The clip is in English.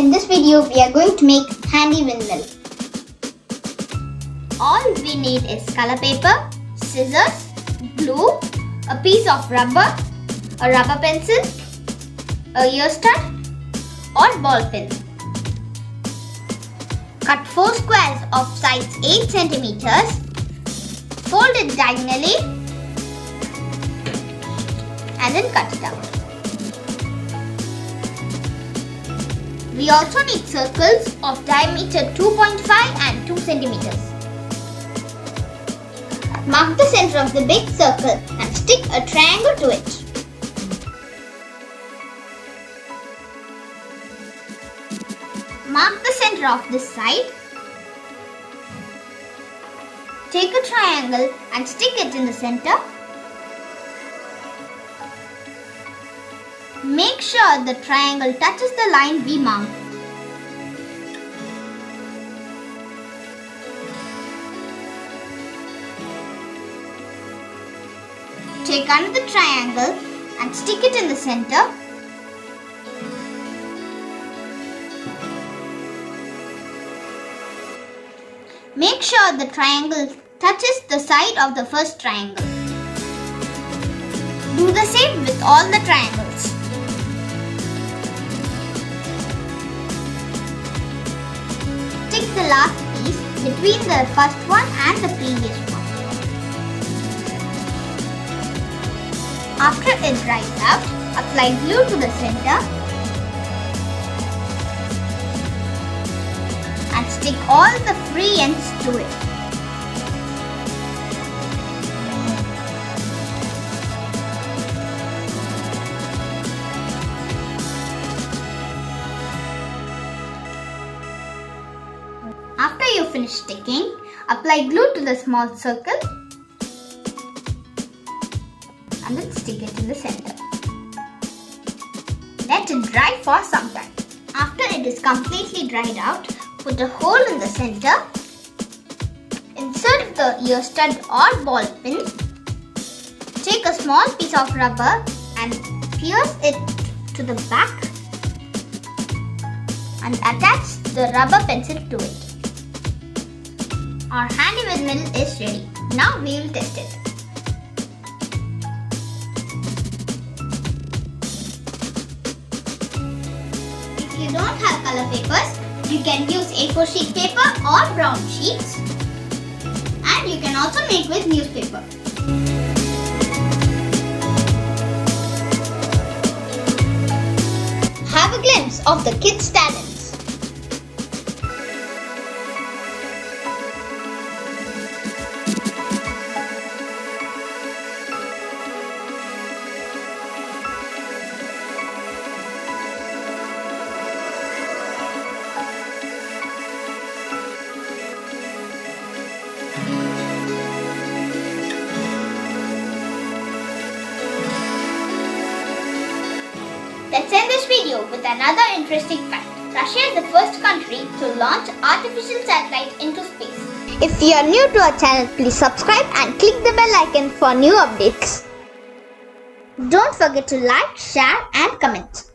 In this video, we are going to make Handy Windmill. All we need is color paper, scissors, glue, a piece of rubber, a rubber pencil, a ear stud or ball pin. Cut 4 squares of size 8 centimeters. Fold it diagonally and then cut it out. We also need circles of diameter 2.5 and 2 centimeters. Mark the center of the big circle and stick a triangle to it. Mark the center of this side. Take a triangle and stick it in the center. Make sure the triangle touches the line we marked. Take another triangle and stick it in the center. Make sure the triangle touches the side of the first triangle. Do the same with all the triangles. Stick the last piece between the first one and the previous one. After it dries out, apply glue to the center and stick all the free ends to it. After you finish sticking, apply glue to the small circle and then stick it in the center. Let it dry for some time. After it is completely dried out, put a hole in the center. Insert the ear stud or ball pin. Take a small piece of rubber and pierce it to the back and attach the rubber pencil to it. Our handy windmill is ready. Now we will test it. If you don't have color papers, you can use A4 sheet paper or brown sheets. And you can also make with newspaper. Have a glimpse of the kids' talents. Let's end this video with another interesting fact. Russia is the first country to launch artificial satellite into space. If you are new to our channel, please subscribe and click the bell icon for new updates. Don't forget to like, share and comment.